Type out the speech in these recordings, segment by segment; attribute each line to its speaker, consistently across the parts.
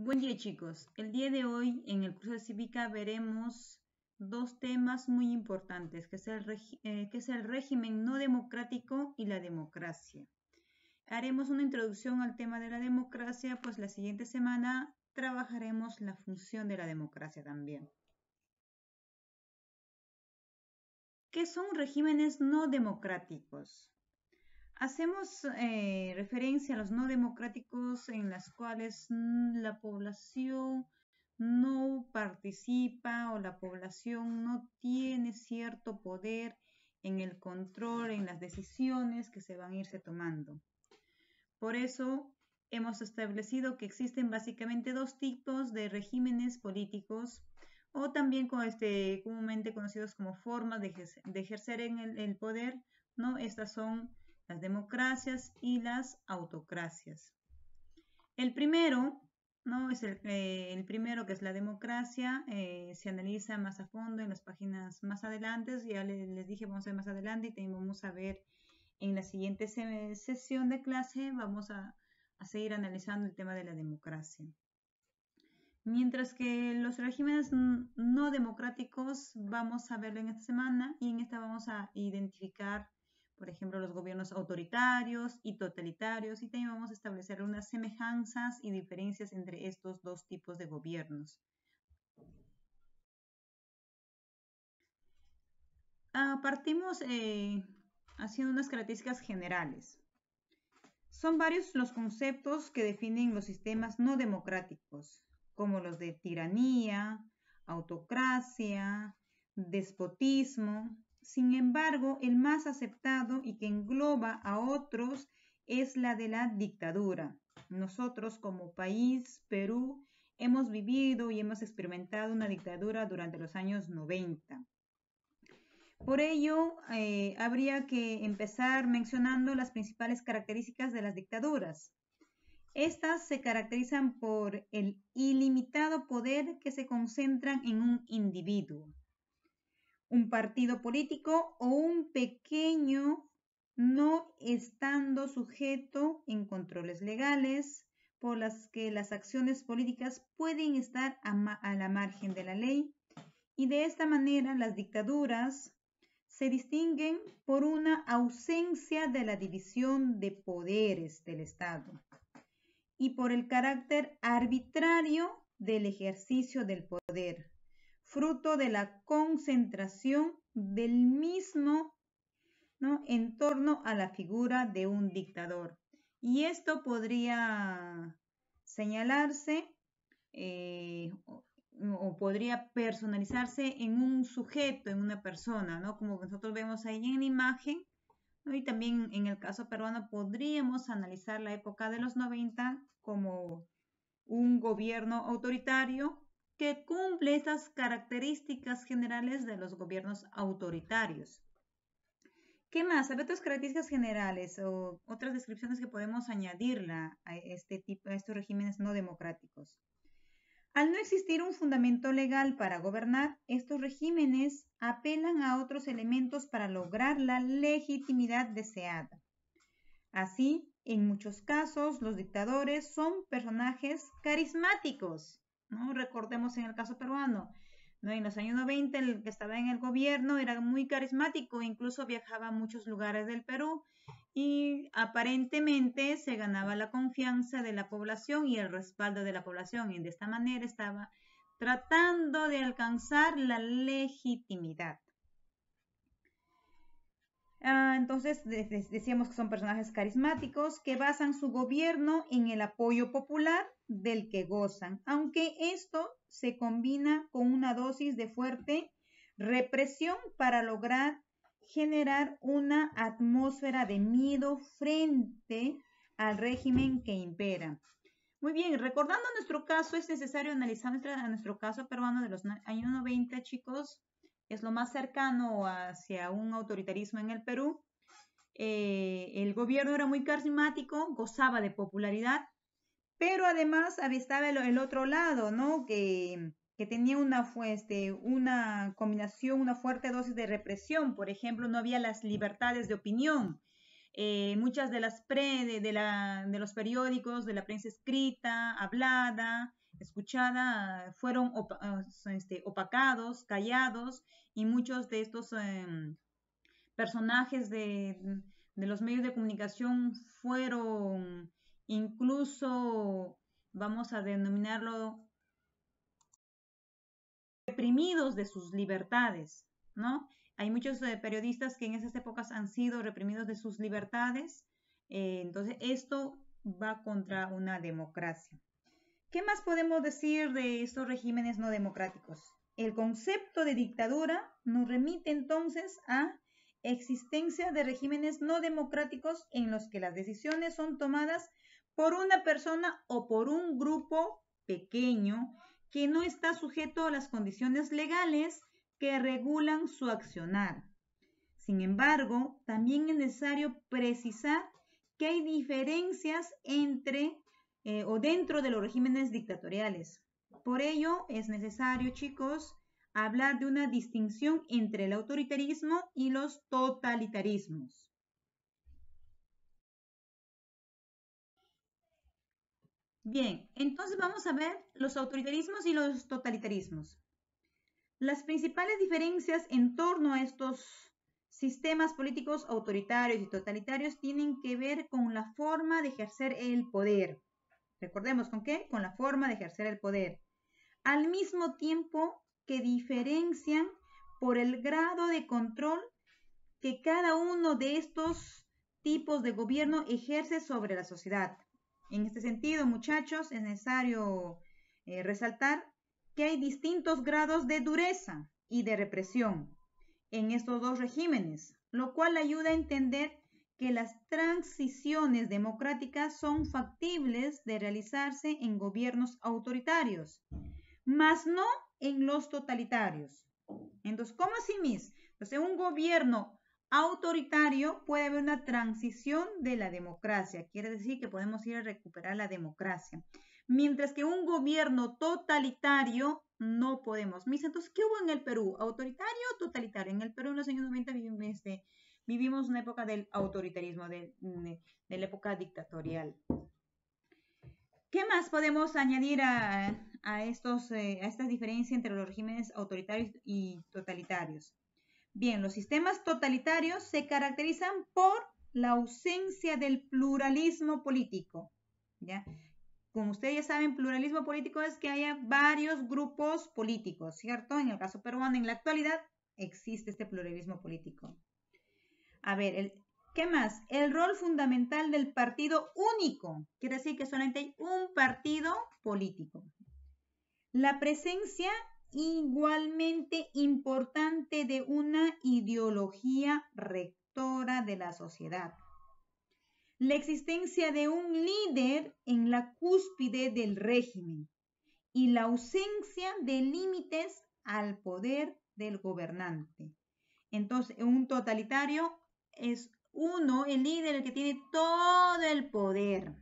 Speaker 1: Buen día chicos, el día de hoy en el curso de cívica veremos dos temas muy importantes, que es el régimen no democrático y la democracia. Haremos una introducción al tema de la democracia, pues la siguiente semana trabajaremos la función de la democracia también. ¿Qué son regímenes no democráticos? Hacemos referencia a los no democráticos en las cuales la población no participa o la población no tiene cierto poder en el control, en las decisiones que se van a irse tomando. Por eso hemos establecido que existen básicamente dos tipos de regímenes políticos o también comúnmente conocidos como formas de ejercer el poder, ¿no? Estas son las democracias y las autocracias. El primero, ¿no? Es el primero, que es la democracia, se analiza más a fondo en las páginas más adelante, ya les dije, vamos a ver más adelante y también vamos a ver en la siguiente sesión de clase, vamos a seguir analizando el tema de la democracia. Mientras que los regímenes no democráticos vamos a verlo en esta semana y en esta vamos a identificar, por ejemplo, los gobiernos autoritarios y totalitarios y también vamos a establecer unas semejanzas y diferencias entre estos dos tipos de gobiernos. Partimos haciendo unas características generales. Son varios los conceptos que definen los sistemas no democráticos, como los de tiranía, autocracia, despotismo. Sin embargo, el más aceptado y que engloba a otros es la de la dictadura. Nosotros como país, Perú, hemos vivido y hemos experimentado una dictadura durante los años 90. Por ello, habría que empezar mencionando las principales características de las dictaduras. Estas se caracterizan por el ilimitado poder que se concentran en un individuo, un partido político o un pequeño, no estando sujeto en controles legales por las que las acciones políticas pueden estar a la margen de la ley, y de esta manera las dictaduras se distinguen por una ausencia de la división de poderes del Estado y por el carácter arbitrario del ejercicio del poder, fruto de la concentración del mismo, ¿no?, en torno a la figura de un dictador. Y esto podría señalarse o podría personalizarse en un sujeto, en una persona, ¿no? Como nosotros vemos ahí en la imagen, ¿no? Y también en el caso peruano podríamos analizar la época de los 90 como un gobierno autoritario que cumple estas características generales de los gobiernos autoritarios. ¿Qué más? Hay otras características generales o otras descripciones que podemos añadirla a a estos regímenes no democráticos. Al no existir un fundamento legal para gobernar, estos regímenes apelan a otros elementos para lograr la legitimidad deseada. Así, en muchos casos, los dictadores son personajes carismáticos, ¿no? Recordemos en el caso peruano, ¿no? En los años 90, el que estaba en el gobierno era muy carismático, incluso viajaba a muchos lugares del Perú y aparentemente se ganaba la confianza de la población y el respaldo de la población, y de esta manera estaba tratando de alcanzar la legitimidad. Entonces decíamos que son personajes carismáticos que basan su gobierno en el apoyo popular del que gozan, aunque esto se combina con una dosis de fuerte represión para lograr generar una atmósfera de miedo frente al régimen que impera. Muy bien, recordando nuestro caso, es necesario analizar nuestro caso peruano de los años 90, chicos. Es lo más cercano hacia un autoritarismo en el Perú. El gobierno era muy carismático, gozaba de popularidad, pero además estaba el otro lado, ¿no? Que tenía una combinación, una fuerte dosis de represión. Por ejemplo, no había las libertades de opinión. Muchas de los periódicos, de la prensa escrita, hablada, escuchada, fueron opacados, callados, y muchos de estos personajes de los medios de comunicación fueron incluso, vamos a denominarlo, reprimidos de sus libertades, ¿no? Hay muchos periodistas que en esas épocas han sido reprimidos de sus libertades, entonces esto va contra una democracia. ¿Qué más podemos decir de estos regímenes no democráticos? El concepto de dictadura nos remite entonces a existencia de regímenes no democráticos en los que las decisiones son tomadas por una persona o por un grupo pequeño que no está sujeto a las condiciones legales que regulan su accionar. Sin embargo, también es necesario precisar que hay diferencias entre o dentro de los regímenes dictatoriales. Por ello, es necesario, chicos, hablar de una distinción entre el autoritarismo y los totalitarismos. Bien, entonces vamos a ver los autoritarismos y los totalitarismos. Las principales diferencias en torno a estos sistemas políticos autoritarios y totalitarios tienen que ver con la forma de ejercer el poder. Recordemos, ¿con qué? Con la forma de ejercer el poder. Al mismo tiempo que diferencian por el grado de control que cada uno de estos tipos de gobierno ejerce sobre la sociedad. En este sentido, muchachos, es necesario resaltar que hay distintos grados de dureza y de represión en estos dos regímenes, lo cual ayuda a entender que las transiciones democráticas son factibles de realizarse en gobiernos autoritarios, mas no en los totalitarios. Entonces, ¿cómo así, Miss? Entonces, un gobierno autoritario puede haber una transición de la democracia, quiere decir que podemos ir a recuperar la democracia, mientras que un gobierno totalitario no podemos. Miss, entonces, ¿qué hubo en el Perú? ¿Autoritario o totalitario? En el Perú en los años 90 vivimos una época del autoritarismo, de la época dictatorial. ¿Qué más podemos añadir a esta diferencia entre los regímenes autoritarios y totalitarios? Bien, los sistemas totalitarios se caracterizan por la ausencia del pluralismo político, ¿ya? Como ustedes ya saben, pluralismo político es que haya varios grupos políticos, ¿cierto? En el caso peruano, en la actualidad, existe este pluralismo político. A ver, ¿qué más? El rol fundamental del partido único, quiere decir que solamente hay un partido político. La presencia igualmente importante de una ideología rectora de la sociedad. La existencia de un líder en la cúspide del régimen y la ausencia de límites al poder del gobernante. Entonces, un totalitario es el líder, el que tiene todo el poder,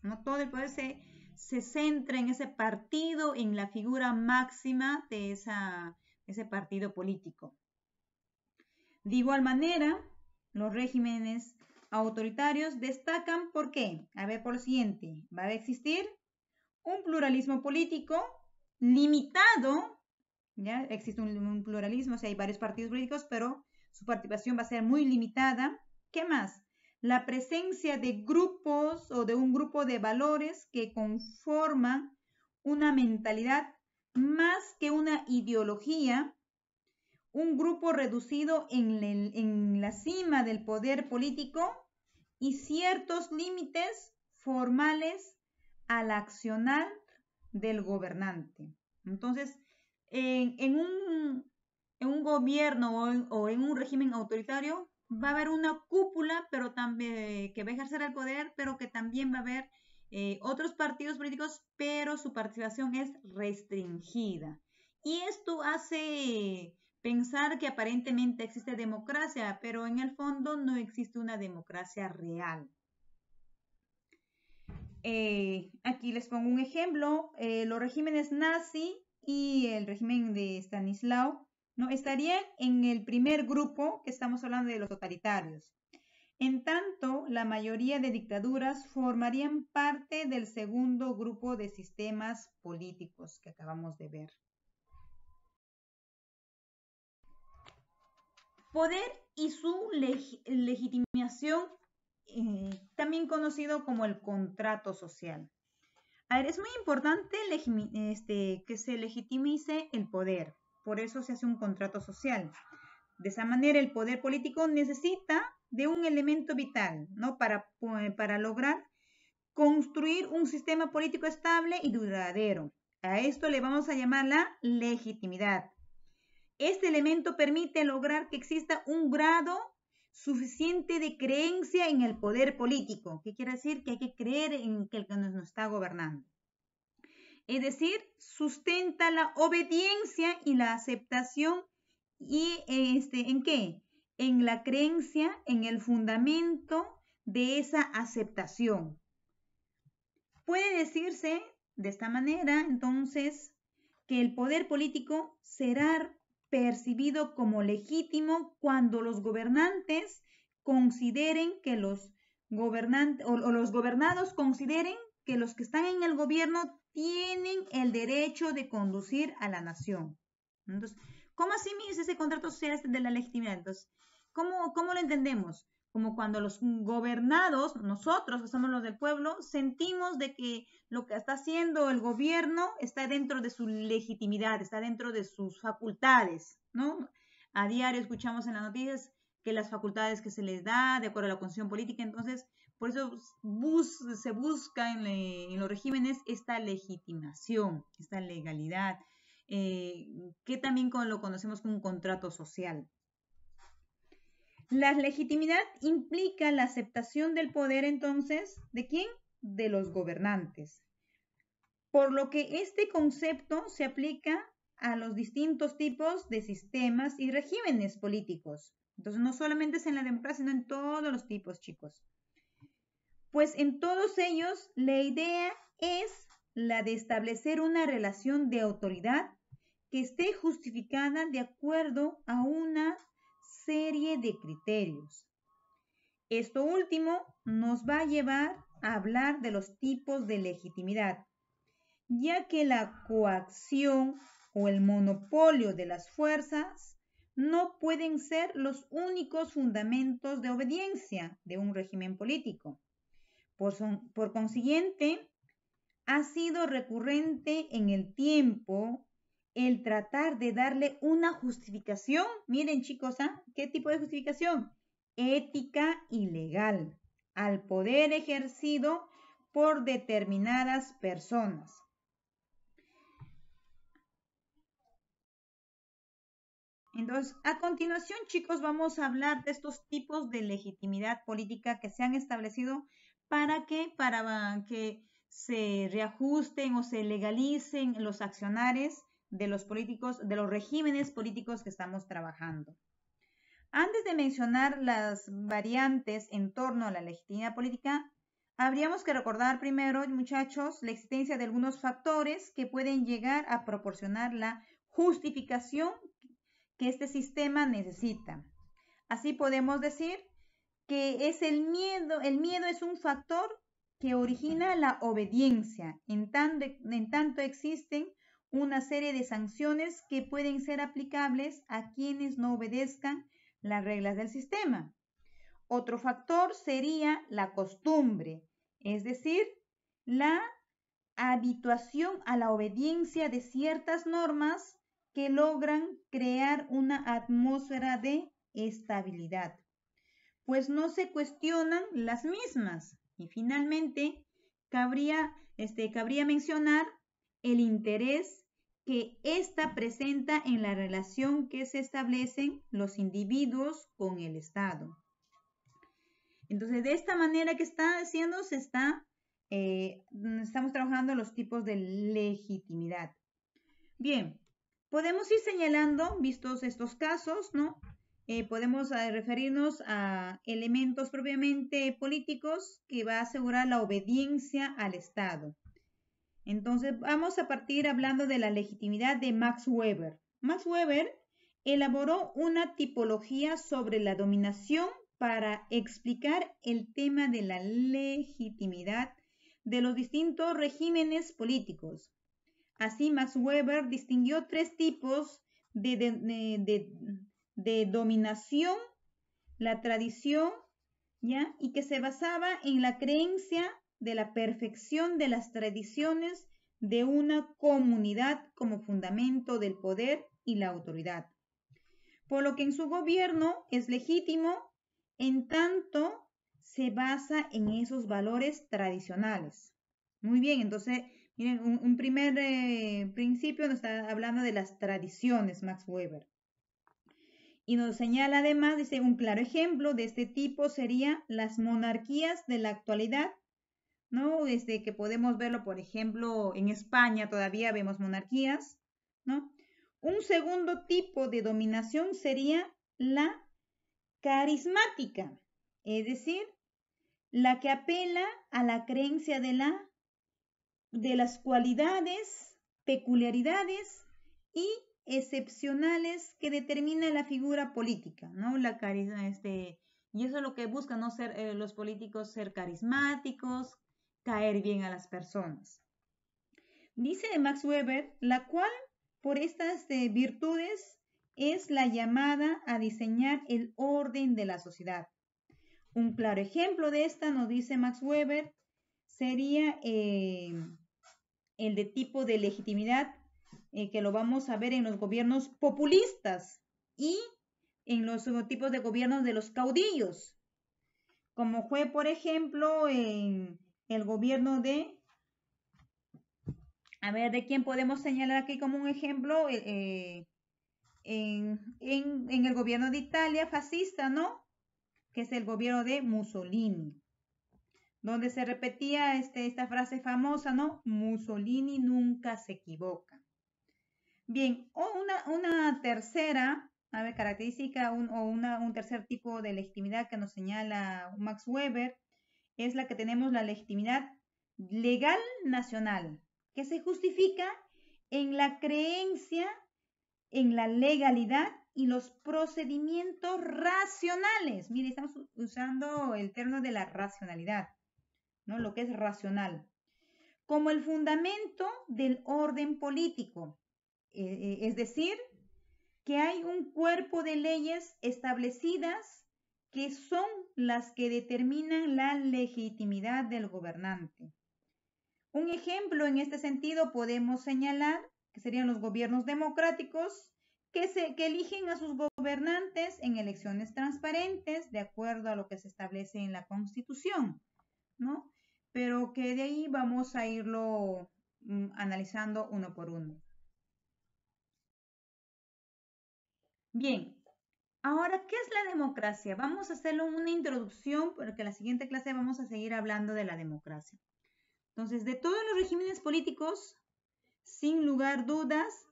Speaker 1: ¿no? Todo el poder se centra en ese partido, en la figura máxima de ese partido político. De igual manera, los regímenes autoritarios destacan ¿por qué? A ver, por lo siguiente, va a existir un pluralismo político limitado, ¿ya? Existe un pluralismo, o sea, hay varios partidos políticos, pero su participación va a ser muy limitada. ¿Qué más? La presencia de grupos o de un grupo de valores que conforman una mentalidad más que una ideología, un grupo reducido en la cima del poder político y ciertos límites formales al accionar del gobernante. Entonces, en un gobierno o en un régimen autoritario va a haber una cúpula, pero también que va a ejercer el poder, pero que también va a haber otros partidos políticos, pero su participación es restringida. Y esto hace pensar que aparentemente existe democracia, pero en el fondo no existe una democracia real. Aquí les pongo un ejemplo, los regímenes nazi y el régimen de Stanislao, ¿no? Estarían en el primer grupo que estamos hablando de los totalitarios. En tanto, la mayoría de dictaduras formarían parte del segundo grupo de sistemas políticos que acabamos de ver. Poder y su legitimación, también conocido como el contrato social. A ver, es muy importante que se legitimice el poder, por eso se hace un contrato social. De esa manera, el poder político necesita de un elemento vital, ¿no? Para lograr construir un sistema político estable y duradero. A esto le vamos a llamar la legitimidad. Este elemento permite lograr que exista un grado suficiente de creencia en el poder político. ¿Qué quiere decir? Que hay que creer en que el que nos está gobernando. Es decir, sustenta la obediencia y la aceptación. ¿Y en qué? En la creencia, en el fundamento de esa aceptación. Puede decirse de esta manera, entonces, que el poder político será percibido como legítimo cuando los gobernantes consideren que los gobernantes o los gobernados consideren que los que están en el gobierno tienen el derecho de conducir a la nación. Entonces, ¿cómo así es ese contrato social de la legitimidad? Entonces, ¿cómo lo entendemos? Como cuando los gobernados, nosotros que somos los del pueblo, sentimos de que lo que está haciendo el gobierno está dentro de su legitimidad, está dentro de sus facultades, ¿no? A diario escuchamos en las noticias que las facultades que se les da de acuerdo a la constitución política, entonces por eso se busca en los regímenes esta legitimación, esta legalidad, que también lo conocemos como un contrato social. La legitimidad implica la aceptación del poder, entonces, ¿de quién? De los gobernantes. Por lo que este concepto se aplica a los distintos tipos de sistemas y regímenes políticos. Entonces, no solamente es en la democracia, sino en todos los tipos, chicos. Pues en todos ellos, la idea es la de establecer una relación de autoridad que esté justificada de acuerdo a una serie de criterios. Esto último nos va a llevar a hablar de los tipos de legitimidad, ya que la coacción o el monopolio de las fuerzas no pueden ser los únicos fundamentos de obediencia de un régimen político. Por consiguiente, ha sido recurrente en el tiempo el tratar de darle una justificación. Miren, chicos, ¿qué tipo de justificación? Ética y legal al poder ejercido por determinadas personas. Entonces, a continuación, chicos, vamos a hablar de estos tipos de legitimidad política que se han establecido para que se reajusten o se legalicen los accionares de los políticos, de los regímenes políticos que estamos trabajando. Antes de mencionar las variantes en torno a la legitimidad política, habríamos que recordar primero, muchachos, la existencia de algunos factores que pueden llegar a proporcionar la justificación que este sistema necesita. Así podemos decir que es el miedo es un factor que origina la obediencia, en tanto existen una serie de sanciones que pueden ser aplicables a quienes no obedezcan las reglas del sistema. Otro factor sería la costumbre, es decir, la habituación a la obediencia de ciertas normas que logran crear una atmósfera de estabilidad, pues no se cuestionan las mismas. Y finalmente, cabría mencionar el interés que ésta presenta en la relación que se establecen los individuos con el Estado. Entonces, de esta manera que está haciendo, estamos trabajando los tipos de legitimidad. Bien, podemos ir señalando, vistos estos casos, ¿no? Podemos referirnos a elementos propiamente políticos que va a asegurar la obediencia al Estado. Entonces, vamos a partir hablando de la legitimidad de Max Weber. Max Weber elaboró una tipología sobre la dominación para explicar el tema de la legitimidad de los distintos regímenes políticos. Así, Max Weber distinguió tres tipos de dominación, la tradición, ¿ya? Y que se basaba en la creencia de la perfección de las tradiciones de una comunidad como fundamento del poder y la autoridad. Por lo que en su gobierno es legítimo en tanto se basa en esos valores tradicionales. Muy bien, entonces, miren, un primer principio nos está hablando de las tradiciones, Max Weber. Y nos señala además, dice, un claro ejemplo de este tipo sería las monarquías de la actualidad, ¿no? Desde que podemos verlo, por ejemplo, en España todavía vemos monarquías, ¿no? Un segundo tipo de dominación sería la carismática, es decir, la que apela a la creencia de las cualidades, peculiaridades y excepcionales que determina la figura política, ¿no? Y eso es lo que buscan, ¿no? Los políticos ser carismáticos, caer bien a las personas. Dice Max Weber, la cual por estas virtudes es la llamada a diseñar el orden de la sociedad. Un claro ejemplo de esta, nos dice Max Weber, sería el de tipo de legitimidad que lo vamos a ver en los gobiernos populistas y en los tipos de gobiernos de los caudillos, como fue, por ejemplo, en el gobierno ¿de quién podemos señalar aquí como un ejemplo? En el gobierno de Italia fascista, ¿no? Que es el gobierno de Mussolini, donde se repetía esta frase famosa, ¿no? Mussolini nunca se equivoca. Bien, o una tercera, característica un tercer tipo de legitimidad que nos señala Max Weber es la que tenemos la legitimidad legal nacional, que se justifica en la creencia en la legalidad y los procedimientos racionales. Mire, estamos usando el término de la racionalidad, ¿no? Lo que es racional, como el fundamento del orden político. Es decir, que hay un cuerpo de leyes establecidas que son las que determinan la legitimidad del gobernante. Un ejemplo en este sentido podemos señalar que serían los gobiernos democráticos que eligen a sus gobernantes en elecciones transparentes de acuerdo a lo que se establece en la Constitución, ¿no? Pero que de ahí vamos a irlo analizando uno por uno. Bien, ahora, ¿qué es la democracia? Vamos a hacerlo una introducción porque en la siguiente clase vamos a seguir hablando de la democracia. Entonces, de todos los regímenes políticos, sin lugar dudas,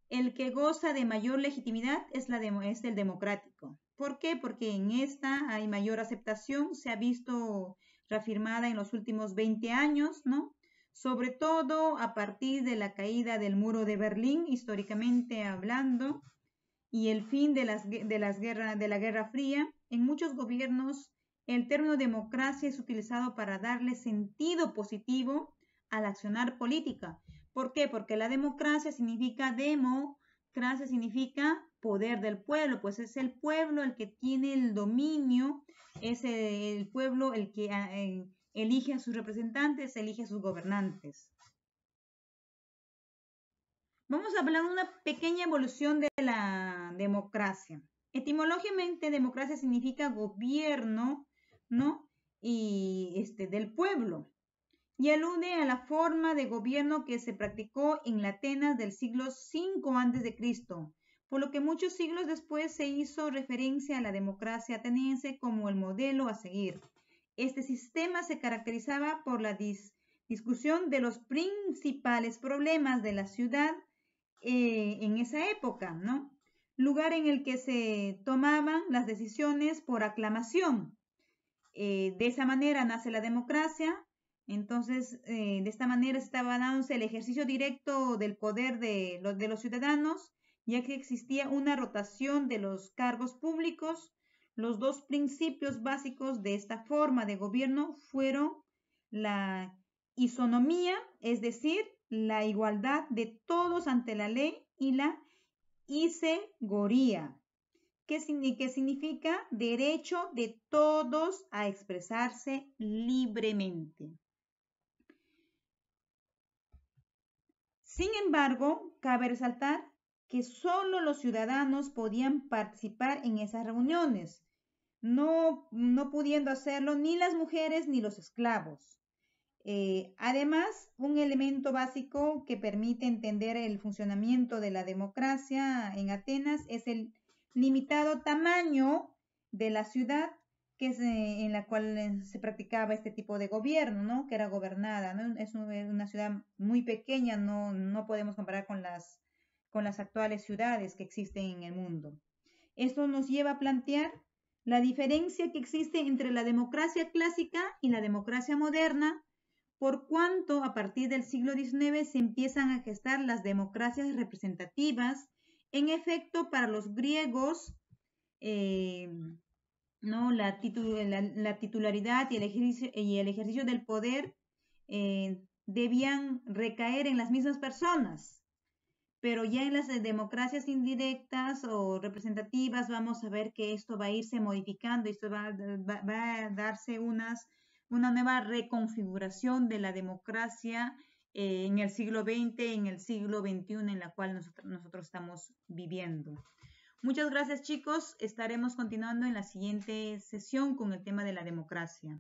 Speaker 1: el que goza de mayor legitimidad es el democrático. ¿Por qué? Porque en esta hay mayor aceptación, se ha visto reafirmada en los últimos 20 años, ¿no? Sobre todo a partir de la caída del muro de Berlín, históricamente hablando, y el fin de la Guerra Fría, en muchos gobiernos el término democracia es utilizado para darle sentido positivo al accionar política. ¿Por qué? Porque la democracia significa poder del pueblo, pues es el pueblo el que tiene el dominio, es el pueblo el que elige a sus representantes, elige a sus gobernantes. Vamos a hablar de una pequeña evolución de la democracia. Etimológicamente, democracia significa gobierno, ¿no? Y del pueblo. Y alude a la forma de gobierno que se practicó en la Atenas del siglo V a.C., por lo que muchos siglos después se hizo referencia a la democracia ateniense como el modelo a seguir. Este sistema se caracterizaba por la discusión de los principales problemas de la ciudad en esa época, ¿no? Lugar en el que se tomaban las decisiones por aclamación. De esa manera nace la democracia. Entonces, de esta manera estaba dándose el ejercicio directo del poder de los ciudadanos, ya que existía una rotación de los cargos públicos, los dos principios básicos de esta forma de gobierno fueron la isonomía, es decir, la igualdad de todos ante la ley, y la isegoría, que significa derecho de todos a expresarse libremente. Sin embargo, cabe resaltar que solo los ciudadanos podían participar en esas reuniones, no pudiendo hacerlo ni las mujeres ni los esclavos. Además, un elemento básico que permite entender el funcionamiento de la democracia en Atenas es el limitado tamaño de la ciudad en la cual se practicaba este tipo de gobierno, ¿no? Que era gobernada, ¿no? Es una ciudad muy pequeña, no podemos comparar con las actuales ciudades que existen en el mundo. Esto nos lleva a plantear la diferencia que existe entre la democracia clásica y la democracia moderna, por cuanto a partir del siglo XIX se empiezan a gestar las democracias representativas. En efecto, para los griegos, ¿no? la titularidad y el ejercicio del poder debían recaer en las mismas personas, pero ya en las democracias indirectas o representativas vamos a ver que esto va a irse modificando, esto va a darse una nueva reconfiguración de la democracia en el siglo XX, en el siglo XXI, en la cual nosotros estamos viviendo. Muchas gracias, chicos. Estaremos continuando en la siguiente sesión con el tema de la democracia.